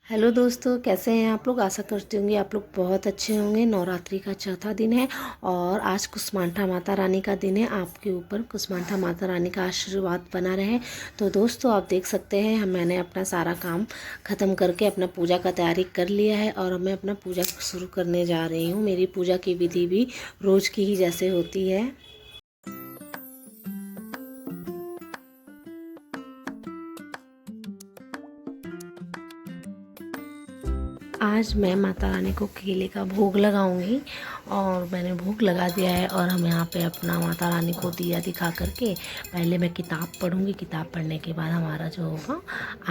Hello दोस्तों, कैसे हैं आप लोग। आशा करती होंगे आप लोग बहुत अच्छे होंगे। नवरात्रि का चौथा दिन है और आज कुसमांडा माता रानी का दिन है। आपके ऊपर कुसमांडा माता रानी का आशीर्वाद बना रहे। तो दोस्तों आप देख सकते हैं मैंने अपना सारा काम ख़त्म करके अपना पूजा का तैयारी कर लिया है और मैं अपना पूजा शुरू करने जा रही हूँ। मेरी पूजा की विधि भी रोज़ की ही जैसे होती है। आज मैं माता रानी को केले का भोग लगाऊंगी और मैंने भोग लगा दिया है। और हम यहाँ पे अपना माता रानी को दिया दिखा करके पहले मैं किताब पढ़ूंगी। किताब पढ़ने के बाद हमारा जो होगा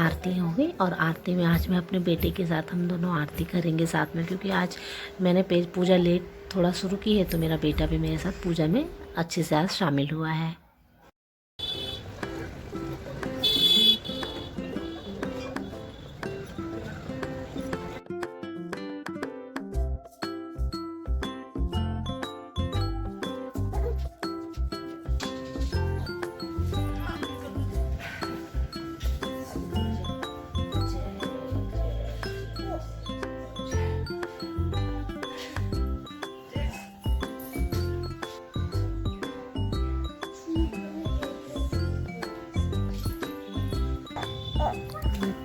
आरती होगी। और आरती में आज मैं अपने बेटे के साथ हम दोनों आरती करेंगे साथ में, क्योंकि आज मैंने पूजा लेट थोड़ा शुरू की है तो मेरा बेटा भी मेरे साथ पूजा में अच्छे से आज शामिल हुआ है।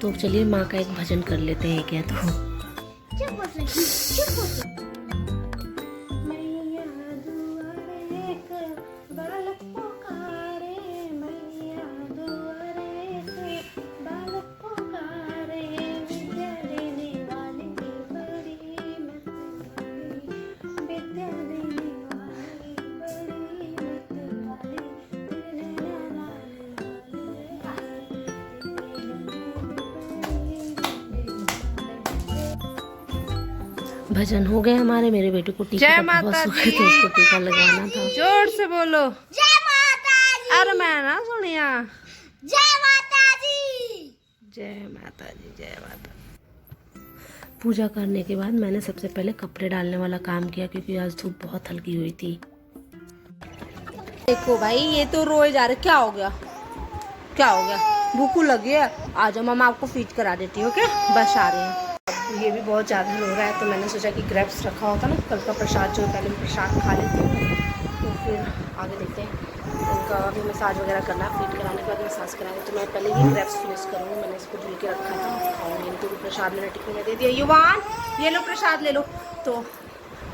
तो चलिए माँ का एक भजन कर लेते हैं क्या। तो भजन हो गए हमारे। मेरे बेटे को टीका का बहुत शौक है तो उसको टीका लगाना था। जोर से बोलो जय माता दी। अरे मैं ना सुनिया। जय माता दी। जय माता दी, जय माता। पूजा करने के बाद मैंने सबसे पहले कपड़े डालने वाला काम किया, क्योंकि आज धूप बहुत हल्की हुई थी। देखो भाई ये तो रोए जा रहे, क्या हो गया क्या हो गया, भूख लगी है, आ जाओ मम्मा आपको फीड करा देती हूँ। ओके बस आ रहे हैं। ये भी बहुत ज़्यादा हो रहा है तो मैंने सोचा कि ग्रेप्स रखा होता ना, कल का प्रसाद जो पहले प्रसाद खा लेती हूँ तो फिर आगे देखते हैं। उनका अभी मसाज वगैरह करना, फीड कराने के बाद मसाज कराएंगे तो मैं पहले ये ग्रेप्स फिनिश करूँगी। मैंने इसको धुल के रखा था और इनको भी प्रसाद मैंने टिफिन में दे दिया। युवान ये लो प्रसाद ले लो, तो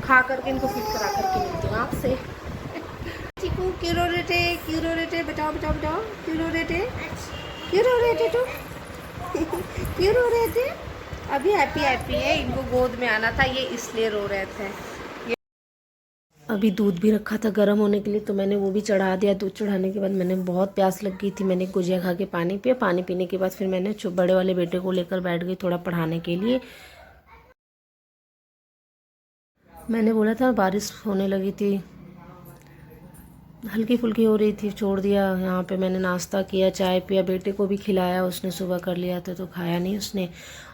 खा करके इनको फीड करा करके मिलती हूँ आपसे। चिकू क्यों रो रहे थे, बताओ बताओ बताओ, क्यों रो रहे थे, क्यों रो रहे थे तुम क्यों रो रहे थे। अभी हैप्पी हैप्पी है, इनको गोद में आना था ये इसलिए रो रहे थे। अभी दूध भी रखा था गर्म होने के लिए तो मैंने वो भी चढ़ा दिया। दूध चढ़ाने के बाद मैंने बहुत प्यास लग गई थी, मैंने गुजिया खा के पानी पिया। पानी पीने के बाद फिर मैंने बड़े वाले बेटे को लेकर बैठ गई थोड़ा पढ़ाने के लिए। मैंने बोला था बारिश होने लगी थी, हल्की फुल्की हो रही थी, छोड़ दिया। यहाँ पे मैंने नाश्ता किया, चाय पिया, बेटे को भी खिलाया। उसने सुबह कर लिया था तो खाया नहीं उसने।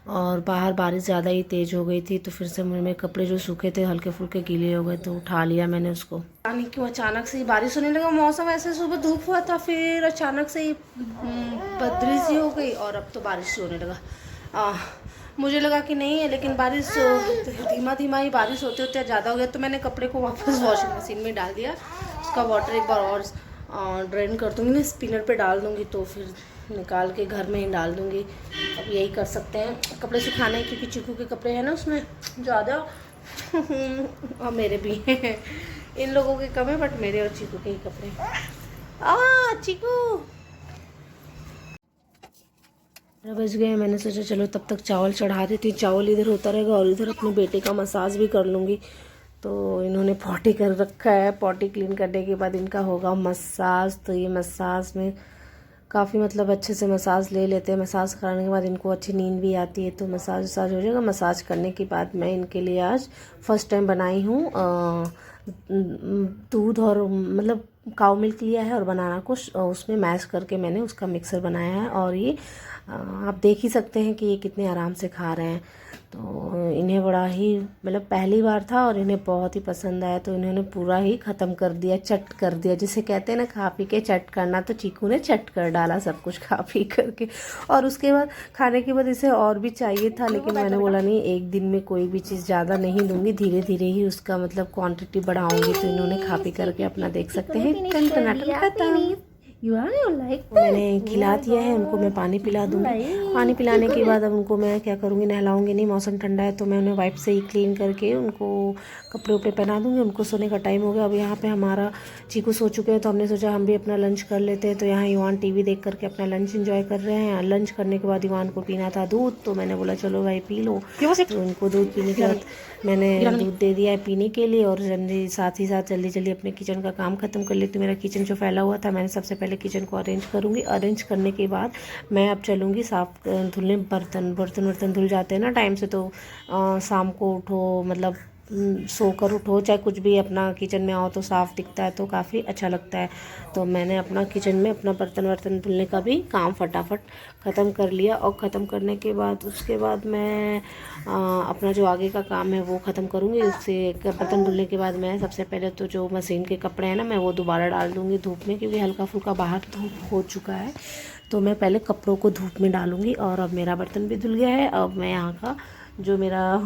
और बाहर बारिश ज़्यादा ही तेज़ हो गई थी तो फिर से मेरे कपड़े जो सूखे थे हल्के फुल्के गीले हो गए तो उठा लिया मैंने उसको। पानी क्यों अचानक से ही बारिश होने लगा। मौसम ऐसे सुबह धूप हुआ था, फिर अचानक से ही बदली सी हो गई और अब तो बारिश होने लगा। मुझे लगा कि नहीं है, लेकिन बारिश धीमा धीमा ही बारिश होते होते ज़्यादा हो गया तो मैंने कपड़े को वापस वॉशिंग मशीन में डाल दिया। उसका वाटर एक बार और ड्रेन कर दूँगी ना, स्पिनर पे डाल दूँगी तो फिर निकाल के घर में ही डाल दूँगी। अब यही कर सकते हैं कपड़े सुखाने, क्योंकि चीकू के कपड़े हैं ना उसमें ज़्यादा और मेरे भी हैं। इन लोगों के कम है बट मेरे और चीकू के ही कपड़े। चीकू 12 बज गए। मैंने सोचा चलो तब तक चावल चढ़ा देती, चावल इधर होता रहेगा और इधर अपने बेटे का मसाज भी कर लूँगी। तो इन्होंने पॉटी कर रखा है, पॉटी क्लीन करने के बाद इनका होगा मसाज। तो ये मसाज में काफ़ी मतलब अच्छे से मसाज ले लेते हैं। मसाज कराने के बाद इनको अच्छी नींद भी आती है तो मसाज वसाज हो जाएगा। मसाज करने के बाद मैं इनके लिए आज फर्स्ट टाइम बनाई हूँ दूध और मतलब काऊ मिल्क लिया है और बनाना को उसमें मैश करके मैंने उसका मिक्सर बनाया है। और ये आप देख ही सकते हैं कि ये कितने आराम से खा रहे हैं। तो इन्हें बड़ा ही मतलब पहली बार था और इन्हें बहुत ही पसंद आया, तो इन्होंने पूरा ही ख़त्म कर दिया, चट कर दिया, जिसे कहते हैं ना खा पी के चट करना। तो चीकू ने चट कर डाला सब कुछ खा पी करके। और उसके बाद खाने के बाद इसे और भी चाहिए था, लेकिन मैंने बोला नहीं, एक दिन में कोई भी चीज़ ज़्यादा नहीं दूंगी, धीरे धीरे ही उसका मतलब क्वांटिटी बढ़ाऊंगी। तो इन्होंने खा पी करके अपना देख सकते हैं टनाटन खत्म। मैंने खिला दिया है उनको, मैं पानी पिला दूंगी। पानी पिलाने के बाद अब उनको मैं क्या करूँगी, नहलाऊंगी नहीं, मौसम ठंडा है तो मैं उन्हें वाइप से ही क्लीन करके उनको कपड़े उपड़े पहना दूंगी। उनको सोने का टाइम हो गया। अब यहाँ पे हमारा चीकू सो चुके हैं, तो हमने सोचा हम भी अपना लंच कर लेते हैं। तो यहाँ युवान टीवी देख करके अपना लंच एंजॉय कर रहे हैं। लंच करने के बाद युवान को पीना था दूध, तो मैंने बोला चलो भाई पी लो। तो उनको दूध पीने के बाद मैंने दूध दे दिया है पीने के लिए। और साथ ही साथ जल्दी जल्दी अपने किचन का काम ख़त्म कर लेती हूँ। मेरा किचन जो फैला हुआ था, मैंने सबसे पहले किचन को अरेंज करूँगी। अरेंज करने के बाद मैं अब चलूँगी साफ धुलने। बर्तन धुल जाते हैं ना टाइम से, तो शाम को उठो मतलब सोकर उठो, चाहे कुछ भी अपना किचन में आओ तो साफ़ दिखता है, तो काफ़ी अच्छा लगता है। तो मैंने अपना किचन में अपना बर्तन धुलने का भी काम फटाफट ख़त्म कर लिया। और ख़त्म करने के बाद उसके बाद मैं अपना जो आगे का काम है वो ख़त्म करूँगी। उससे बर्तन धुलने के बाद मैं सबसे पहले तो जो मशीन के कपड़े हैं ना, मैं वो दोबारा डाल दूँगी धूप में, क्योंकि हल्का फुल्का बाहर धूप हो चुका है। तो मैं पहले कपड़ों को धूप में डालूँगी। और अब मेरा बर्तन भी धुल गया है। अब मैं यहाँ का जो मेरा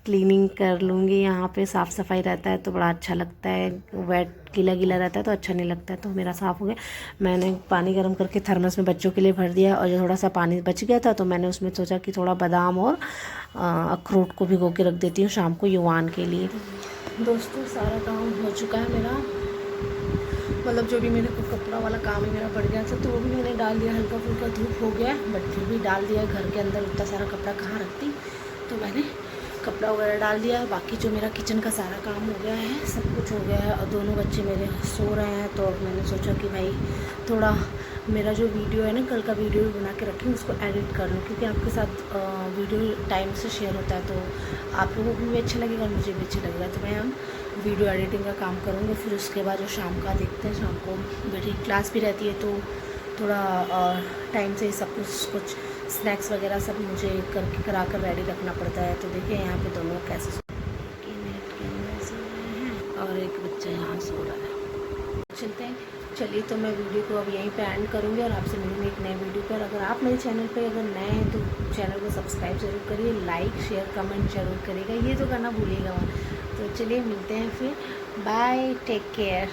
क्लीनिंग कर लूँगी। यहाँ पे साफ़ सफाई रहता है तो बड़ा अच्छा लगता है, वेट गीला गीला रहता है तो अच्छा नहीं लगता है। तो मेरा साफ़ हो गया। मैंने पानी गर्म करके थर्मस में बच्चों के लिए भर दिया, और जो थोड़ा सा पानी बच गया था तो मैंने उसमें सोचा कि थोड़ा बादाम और अखरोट को भिगो के रख देती हूँ शाम को युवान के लिए। दोस्तों सारा काम हो चुका है मेरा, मतलब जो भी मेरे को कपड़ा वाला काम है मेरा बढ़ गया था, तो वो भी मैंने डाल दिया। हल्का फुल्का धूप हो गया, बट फिर भी डाल दिया। घर के अंदर उतना सारा कपड़ा कहाँ रखती, तो मैंने कपड़ा वगैरह डाल दिया। बाकी जो मेरा किचन का सारा काम हो गया है, सब कुछ हो गया है। और दोनों बच्चे मेरे सो रहे हैं, तो अब मैंने सोचा कि भाई थोड़ा मेरा जो वीडियो है ना, कल का वीडियो बना के रखी, उसको एडिट कर लूँ, क्योंकि आपके साथ वीडियो टाइम से शेयर होता है तो आप लोगों को भी अच्छा लगेगा और मुझे भी अच्छा लगेगा। तो मैं हम वीडियो एडिटिंग का काम करूँगी। फिर उसके बाद जो शाम का देखते हैं, शाम को बेटी क्लास भी रहती है, तो थोड़ा टाइम से सब कुछ स्नैक्स वगैरह सब मुझे करा कर रेडी रखना पड़ता है। तो देखिए यहाँ पे दोनों कैसे सो रहे हैं और एक बच्चा यहाँ सो रहा है। चलते हैं, चलिए। तो मैं वीडियो को अब यहीं पे एंड करूँगी और आपसे मिलूँगी एक नए वीडियो पर। अगर आप मेरे चैनल पे अगर नए हैं तो चैनल को सब्सक्राइब ज़रूर करिए, लाइक शेयर कमेंट ज़रूर करिएगा, ये तो करना भूलिएगा। तो चलिए मिलते हैं फिर, बाय, टेक केयर।